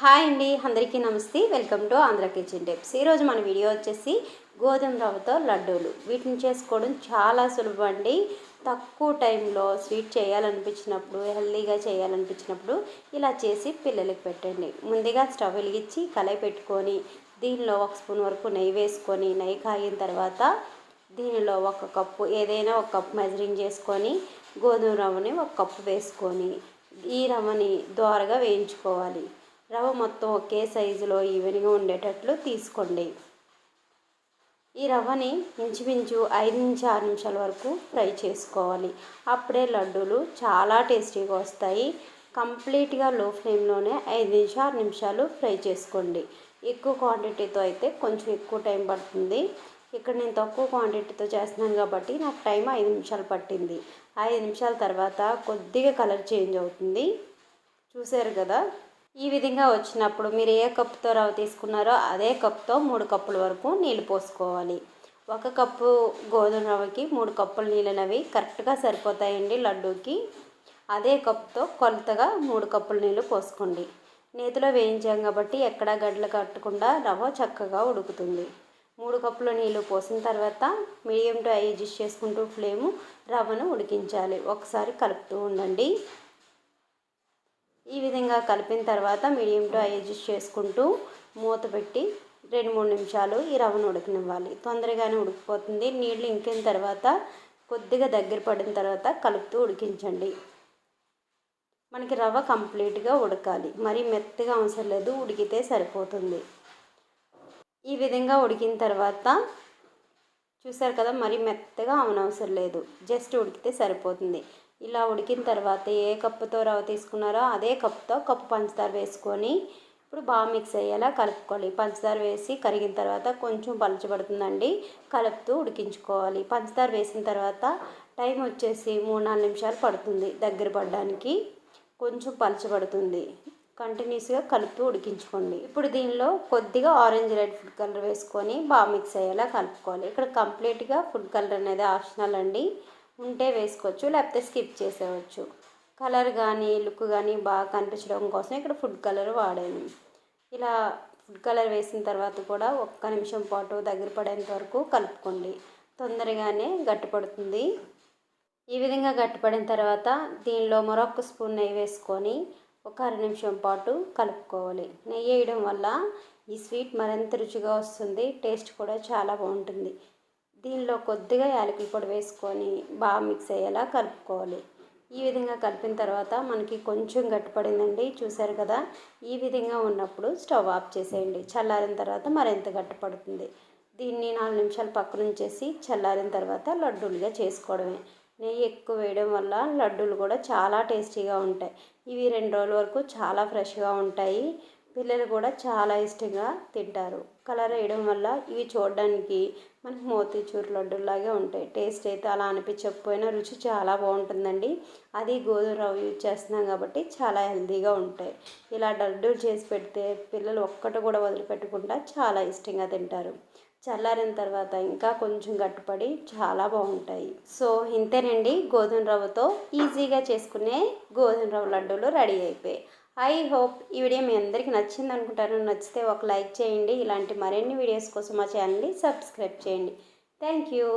Hi అండి, అందరికీ నమస్తే. Welcome to Andhra kitchen tips. ఈరోజు మన వీడియో వచ్చేసి గోధుమ రవ్వతో లడ్డూలు. వీటిని చేసుకోవడం చాలా సులభం అండి. తక్కువ టైంలో స్వీట్ చేయాలనిపించినప్పుడు, హెల్తీగా చేయాలనిపించినప్పుడు ఇలా చేసి పిల్లలకి పెట్టండి. ముందుగా స్టవ్ వెలిగించి కళాయి పెట్టుకొని దీనిలో 1 స్పూన్ వరకు నెయ్యి వేసుకొని, నెయ్యి కాగిన తర్వాత దీనిలో 1 కప్పు, ఏదైనా 1 కప్పు మెజరింగ్ చేసుకొని గోధుమ రవ్వని 1 కప్పు వేసుకొని ఈ రవ్వని దోరగా వేయించుకోవాలి. రవ్వ మొత్తం ఒకే సైజులో ఈవెన్గా ఉండేటట్లు తీసుకోండి. ఈ రవ్వని ఇంచుమించు 5 నుంచి 6 నిమిషాల వరకు ఫ్రై చేసుకోవాలి. అప్పుడే లడ్డూలు చాలా టేస్టీగా వస్తాయి. కంప్లీట్గా లో ఫ్లేమ్లోనే 5 నుంచి 6 నిమిషాలు ఫ్రై చేసుకోండి. ఎక్కువ క్వాంటిటీతో అయితే కొంచెం ఎక్కువ టైం పడుతుంది. ఇక్కడ నేను తక్కువ క్వాంటిటీతో చేస్తున్నాను కాబట్టి నాకు టైం 5 నిమిషాలు పట్టింది. 5 నిమిషాల తర్వాత కొద్దిగా కలర్ చేంజ్ అవుతుంది. చూసారు కదా, ఈ విధంగా వచ్చినప్పుడు మీరు ఏ కప్పుతో రవ్వ తీసుకున్నారో అదే కప్తో 3 కప్పుల వరకు నీళ్ళు పోసుకోవాలి. 1 కప్పు గోధుమ రవ్వకి 3 కప్పుల నీళ్ళనవి కరెక్ట్గా సరిపోతాయండి లడ్డూకి. అదే కప్తో కొలతగా 3 కప్పుల నీళ్ళు పోసుకోండి. నేతిలో వేయించాం కాబట్టి ఎక్కడా గడ్డలు కట్టకుండా రవ్వ చక్కగా ఉడుకుతుంది. 3 కప్పుల నీళ్ళు పోసిన తర్వాత మీడియం టు హై అడ్జస్ట్ చేసుకుంటూ ఫ్లేము రవ్వను ఉడికించాలి. ఒకసారి కలుపుతూ ఉండండి. ఈ విధంగా కలిపిన తర్వాత మీడియం టు హై అడ్జస్ట్ చేసుకుంటూ మూత పెట్టి 2-3 నిమిషాలు ఈ రవ్వను ఉడకనివ్వాలి. తొందరగానే ఉడికిపోతుంది. నీళ్ళు ఇంకిన తర్వాత కొద్దిగా దగ్గర పడిన తర్వాత కలుపుతూ ఉడికించండి. మనకి రవ్వ కంప్లీట్గా ఉడకాలి, మరీ మెత్తగా అవసరం లేదు, ఉడికితే సరిపోతుంది. ఈ విధంగా ఉడికిన తర్వాత చూసారు కదా, మరీ మెత్తగా అవనవసరం లేదు, జస్ట్ ఉడికితే సరిపోతుంది. ఇలా ఉడికిన తర్వాత ఏ కప్పుతో రవ్వ తీసుకున్నారో అదే కప్పుతో కప్పు పంచదార వేసుకొని ఇప్పుడు బాగా మిక్స్ అయ్యేలా కలుపుకోవాలి. పంచదార వేసి కరిగిన తర్వాత కొంచెం పలచబడుతుందండి, కలుపుతూ ఉడికించుకోవాలి. పంచదార వేసిన తర్వాత టైం వచ్చేసి 3-4 నిమిషాలు పడుతుంది దగ్గర పడడానికి. కొంచెం పలచబడుతుంది. కంటిన్యూస్గా కలుపుతూ ఉడికించుకోండి. ఇప్పుడు దీనిలో కొద్దిగా ఆరెంజ్ రెడ్ ఫుడ్ కలర్ వేసుకొని బాగా మిక్స్ అయ్యేలా కలుపుకోవాలి. ఇక్కడ కంప్లీట్గా ఫుడ్ కలర్ అనేది ఆప్షనల్ అండి, ఉంటే వేసుకోవచ్చు, లేకపోతే స్కిప్ చేసేవచ్చు. కలర్ కానీ లుక్ కానీ బాగా కనిపించడం కోసం ఇక్కడ ఫుడ్ కలర్ వాడాను. ఇలా ఫుడ్ కలర్ వేసిన తర్వాత కూడా 1 నిమిషం పాటు దగ్గర పడేంత వరకు కలుపుకోండి. తొందరగానే గట్టిపడుతుంది. ఈ విధంగా గట్టిపడిన తర్వాత దీనిలో మరొక స్పూన్ నెయ్యి వేసుకొని 1 అర నిమిషం పాటు కలుపుకోవాలి. నెయ్యి వేయడం వల్ల ఈ స్వీట్ మరింత రుచిగా వస్తుంది, టేస్ట్ కూడా చాలా బాగుంటుంది. దీనిలో కొద్దిగా యాలకుల పొడి వేసుకొని బాగా మిక్స్ అయ్యేలా కలుపుకోవాలి. ఈ విధంగా కలిపిన తర్వాత మనకి కొంచెం గట్టిపడిందండి, చూసారు కదా. ఈ విధంగా ఉన్నప్పుడు స్టవ్ ఆఫ్ చేసేయండి. చల్లారిన తర్వాత మరింత గట్టిపడుతుంది. దీన్ని 4 నిమిషాలు పక్కన ఉంచేసి చల్లారిన తర్వాత లడ్డూలుగా చేసుకోవడమే. నెయ్యి ఎక్కువ వేయడం వల్ల లడ్డూలు కూడా చాలా టేస్టీగా ఉంటాయి. ఇవి 2 రోజుల వరకు చాలా ఫ్రెష్గా ఉంటాయి. పిల్లలు కూడా చాలా ఇష్టంగా తింటారు. కలర్ వేయడం వల్ల ఇవి చూడడానికి మనకి మోతీచూర్ లడ్డూలాగే ఉంటాయి. టేస్ట్ అయితే అలా అనిపించకపోయినా రుచి చాలా బాగుంటుందండి. అది గోధుమ రవ్వ యూజ్ చేస్తున్నాం కాబట్టి చాలా హెల్తీగా ఉంటాయి. ఇలా లడ్డూలు చేసి పెడితే పిల్లలు ఒక్కటి కూడా వదిలిపెట్టకుండా చాలా ఇష్టంగా తింటారు. చల్లారిన తర్వాత ఇంకా కొంచెం గట్టిపడి చాలా బాగుంటాయి. సో ఇంతేనండి, గోధుమ రవ్వతో ఈజీగా చేసుకునే గోధుమ రవ్వ లడ్డూలు రెడీ అయిపోయాయి. ఐ హోప్ ఈ వీడియో మీ అందరికీ నచ్చింది అనుకుంటాను. నచ్చితే ఒక లైక్ చేయండి. ఇలాంటి మరిన్ని వీడియోస్ కోసం మా ఛానల్ని సబ్స్క్రైబ్ చేయండి. Thank you.